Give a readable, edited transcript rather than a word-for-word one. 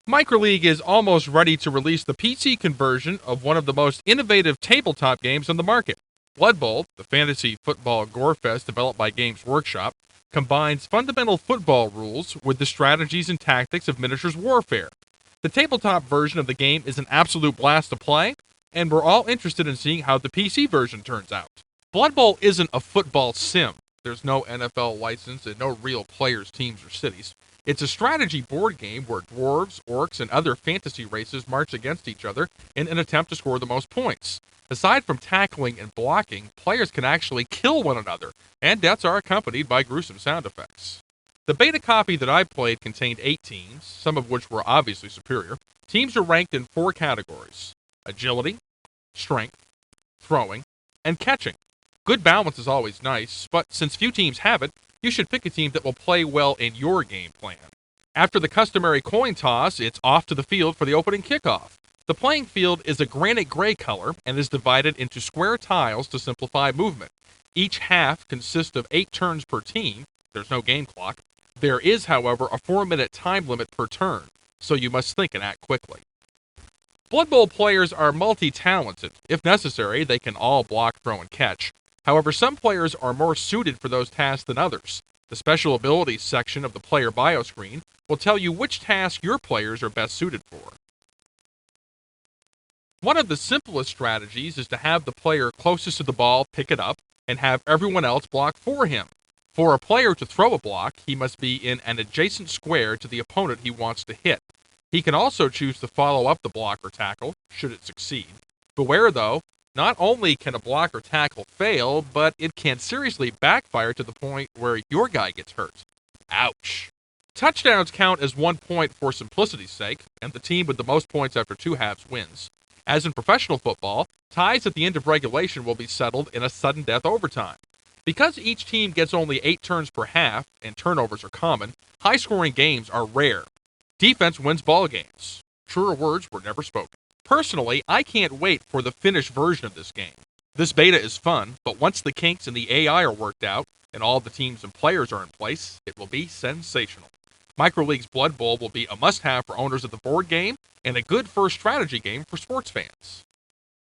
MicroLeague is almost ready to release the PC conversion of one of the most innovative tabletop games on the market. Blood Bowl, the fantasy football gorefest developed by Games Workshop, combines fundamental football rules with the strategies and tactics of miniatures warfare. The tabletop version of the game is an absolute blast to play, and we're all interested in seeing how the PC version turns out. Blood Bowl isn't a football sim. There's no NFL license and no real players, teams, or cities. It's a strategy board game where dwarves, orcs, and other fantasy races march against each other in an attempt to score the most points. Aside from tackling and blocking, players can actually kill one another, and deaths are accompanied by gruesome sound effects. The beta copy that I played contained 8 teams, some of which were obviously superior. Teams are ranked in 4 categories: agility, strength, throwing, and catching. Good balance is always nice, but since few teams have it, you should pick a team that will play well in your game plan. After the customary coin toss, it's off to the field for the opening kickoff. The playing field is a granite gray color and is divided into square tiles to simplify movement. Each half consists of 8 turns per team. There's no game clock. There is, however, a 4-minute time limit per turn, so you must think and act quickly. Blood Bowl players are multi-talented. If necessary, they can all block, throw, and catch. However, some players are more suited for those tasks than others. The special abilities section of the player bio screen will tell you which tasks your players are best suited for. One of the simplest strategies is to have the player closest to the ball pick it up and have everyone else block for him. For a player to throw a block, he must be in an adjacent square to the opponent he wants to hit. He can also choose to follow up the block or tackle, should it succeed. Beware, though, not only can a block or tackle fail, but it can seriously backfire to the point where your guy gets hurt. Ouch. Touchdowns count as 1 point for simplicity's sake, and the team with the most points after 2 halves wins. As in professional football, ties at the end of regulation will be settled in a sudden death overtime. Because each team gets only 8 turns per half, and turnovers are common, high-scoring games are rare. Defense wins ball games. Truer words were never spoken. Personally, I can't wait for the finished version of this game. This beta is fun, but once the kinks in the AI are worked out, and all the teams and players are in place, it will be sensational. MicroLeague's Blood Bowl will be a must-have for owners of the board game, and a good first strategy game for sports fans.